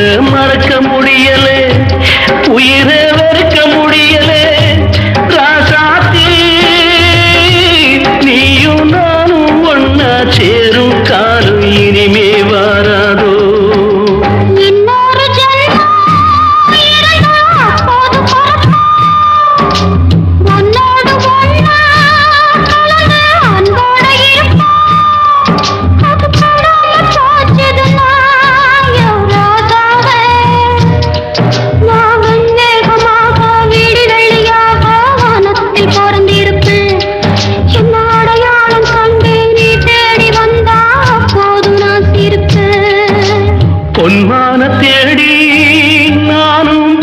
மறக்க முடியலே, உயிரை வெறுக்க முடியலே. ராசாத்தி நீயும் நானும் ஒன்னா சேரும் காலம் இனிமே வாராதோ. பொன்மான தேடி நானும்